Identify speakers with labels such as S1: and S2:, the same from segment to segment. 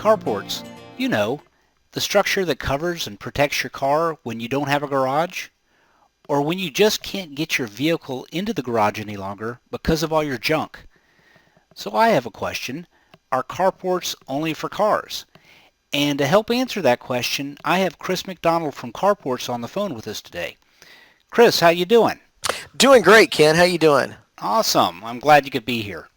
S1: Carports, you know, the structure that covers and protects your car when you don't have a garage, or when you just can't get your vehicle into the garage any longer because of all your junk. So I have a question. Are carports only for cars? And to help answer that question, I have Chris McDonald from Carports on the phone with us today. Chris, how you doing?
S2: Doing great, Ken. How you doing?
S1: Awesome. I'm glad you could be here.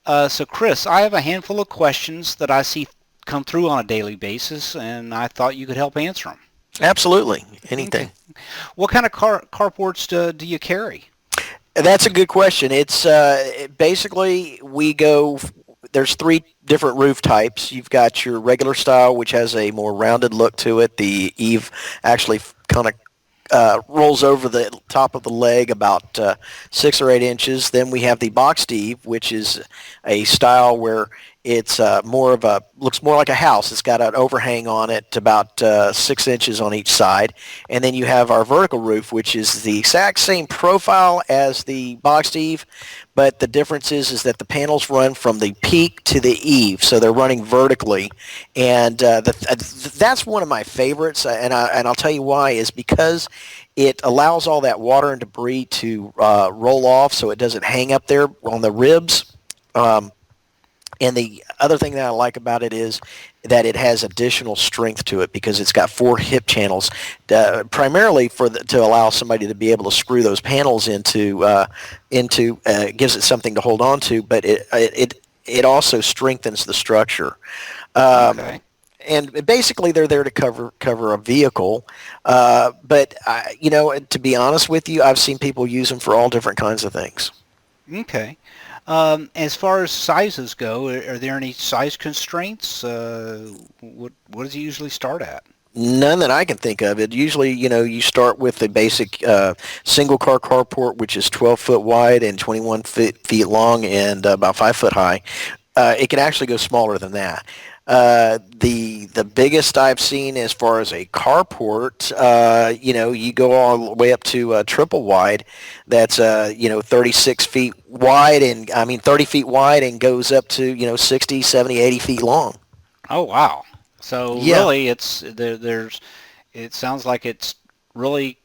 S1: So Chris, I have a handful of questions that I see come through on a daily basis, and I thought you could help answer them.
S2: Absolutely.
S1: Okay.
S2: Anything.
S1: What kind of carports do you carry?
S2: That's a good question. It's basically we go. There's three different roof types. You've got your regular style, which has a more rounded look to it. The eave actually kind of rolls over the top of the leg about 6 or 8 inches. Then we have the boxed eave, which is a style where it's looks more like a house. It's got an overhang on it about 6 inches on each side. And then you have our vertical roof, which is the exact same profile as the boxed eave, but the difference is that the panels run from the peak to the eave, so they're running vertically. And that's one of my favorites, and I'll tell you why, is because it allows all that water and debris to roll off so it doesn't hang up there on the ribs. And the other thing that I like about it is that it has additional strength to it because it's got 4 hip channels, primarily to allow somebody to be able to screw those panels into gives it something to hold on to, but it also strengthens the structure.
S1: Okay.
S2: And basically, they're there to cover a vehicle. But to be honest with you, I've seen people use them for all different kinds of things.
S1: Okay. As far as sizes go, are there any size constraints? What does it usually start at?
S2: None that I can think of. It usually, you start with the basic single car carport, which is 12 foot wide and 21 feet long and about 5 foot high. It can actually go smaller than that. The biggest I've seen as far as a carport, you go all the way up to triple wide. That's 36 feet wide, and 30 feet wide, and goes up to 60, 70, 80 feet long.
S1: Oh wow! So
S2: Yeah.
S1: really, it sounds like it's really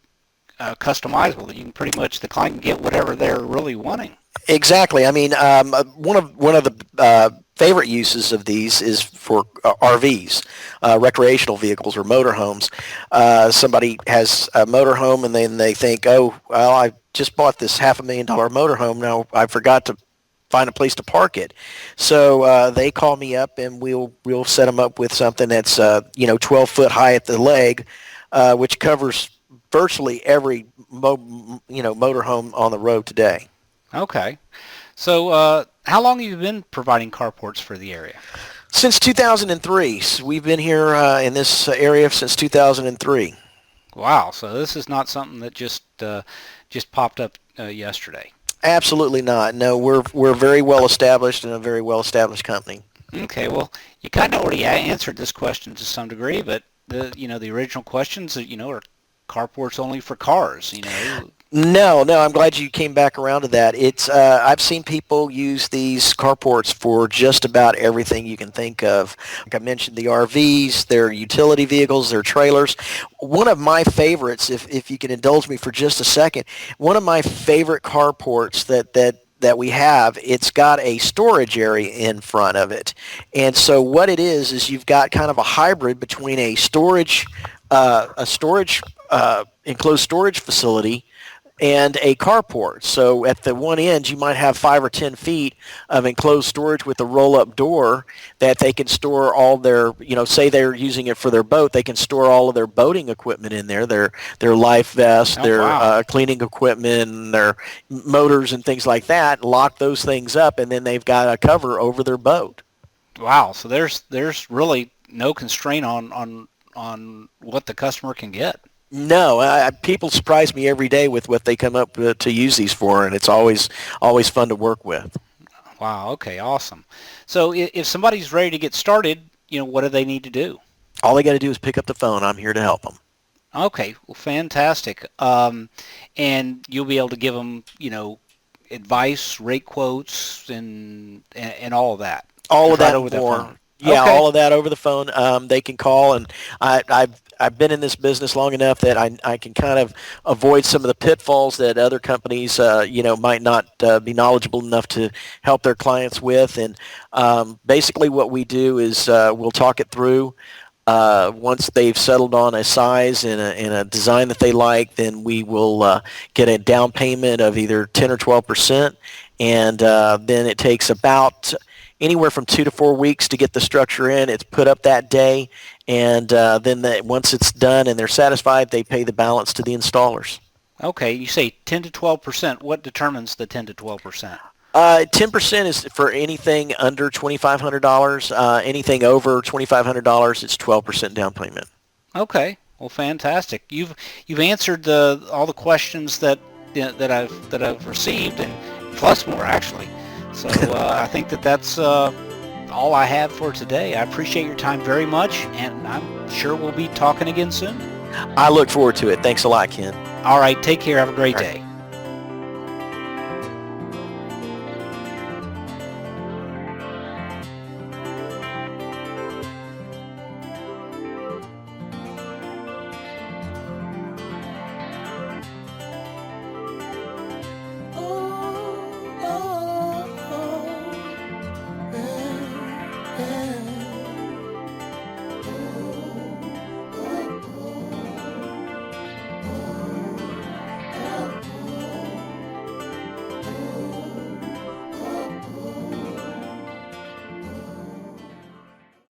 S1: customizable. You can pretty much the client can get whatever they're really wanting.
S2: Exactly. One of the favorite uses of these is for RVs, recreational vehicles or motorhomes. Somebody has a motorhome and then they think, oh, well, I just bought this $500,000 motorhome. Now I forgot to find a place to park it. So they call me up and we'll set them up with something that's 12 foot high at the leg, which covers virtually every motorhome on the road today.
S1: Okay. So how long have you been providing carports for the area?
S2: Since 2003. So we've been here in this area since 2003.
S1: Wow. So this is not something that just popped up yesterday.
S2: Absolutely not. No, we're very well established and a very well established company.
S1: Okay. Well, you kind of already answered this question to some degree, but the original questions are carports only for cars.
S2: No, I'm glad you came back around to that. It's I've seen people use these carports for just about everything you can think of. Like I mentioned, the RVs, their utility vehicles, their trailers. One of my favorites, if you can indulge me for just a second, one of my favorite carports that we have, it's got a storage area in front of it. And so what it is you've got kind of a hybrid between a storage enclosed storage facility and a carport. So at the one end, you might have 5 or 10 feet of enclosed storage with a roll-up door that they can store all their, say they're using it for their boat, they can store all of their boating equipment in there, their life vests,
S1: Oh wow.
S2: their cleaning equipment, their motors and things like that, lock those things up, and then they've got a cover over their boat.
S1: Wow. So there's really no constraint on what the customer can get.
S2: No, people surprise me every day with what they come up with to use these for, and it's always fun to work with.
S1: Wow. Okay. Awesome. So if somebody's ready to get started, what do they need to do?
S2: All they got to do is pick up the phone. I'm here to help them.
S1: Okay. Well, fantastic. And you'll be able to give them, advice, rate quotes, and all of that.
S2: All
S1: Just
S2: of
S1: right
S2: that
S1: over
S2: and
S1: the
S2: more.
S1: phone.
S2: Yeah,
S1: Okay.
S2: all of that over the phone. They can call, and I've been in this business long enough that I can kind of avoid some of the pitfalls that other companies might not be knowledgeable enough to help their clients with. And basically, what we do is we'll talk it through. Once they've settled on a size and a design that they like, then we will get a down payment of either 10 or 12%, and then it takes about anywhere from 2 to 4 weeks to get the structure in. It's put up that day, and then once it's done and they're satisfied, they pay the balance to the installers.
S1: Okay. You say 10 to 12%. What determines the 10 to 12%?
S2: 10% is for anything under $2,500. Anything over $2,500, it's 12% down payment.
S1: Okay. Well, fantastic. You've answered all the questions that I've received, and plus more actually. So I think that's all I have for today. I appreciate your time very much, and I'm sure we'll be talking again soon.
S2: I look forward to it. Thanks a lot, Ken.
S1: All right. Take care. Have a great
S2: All right.
S1: day.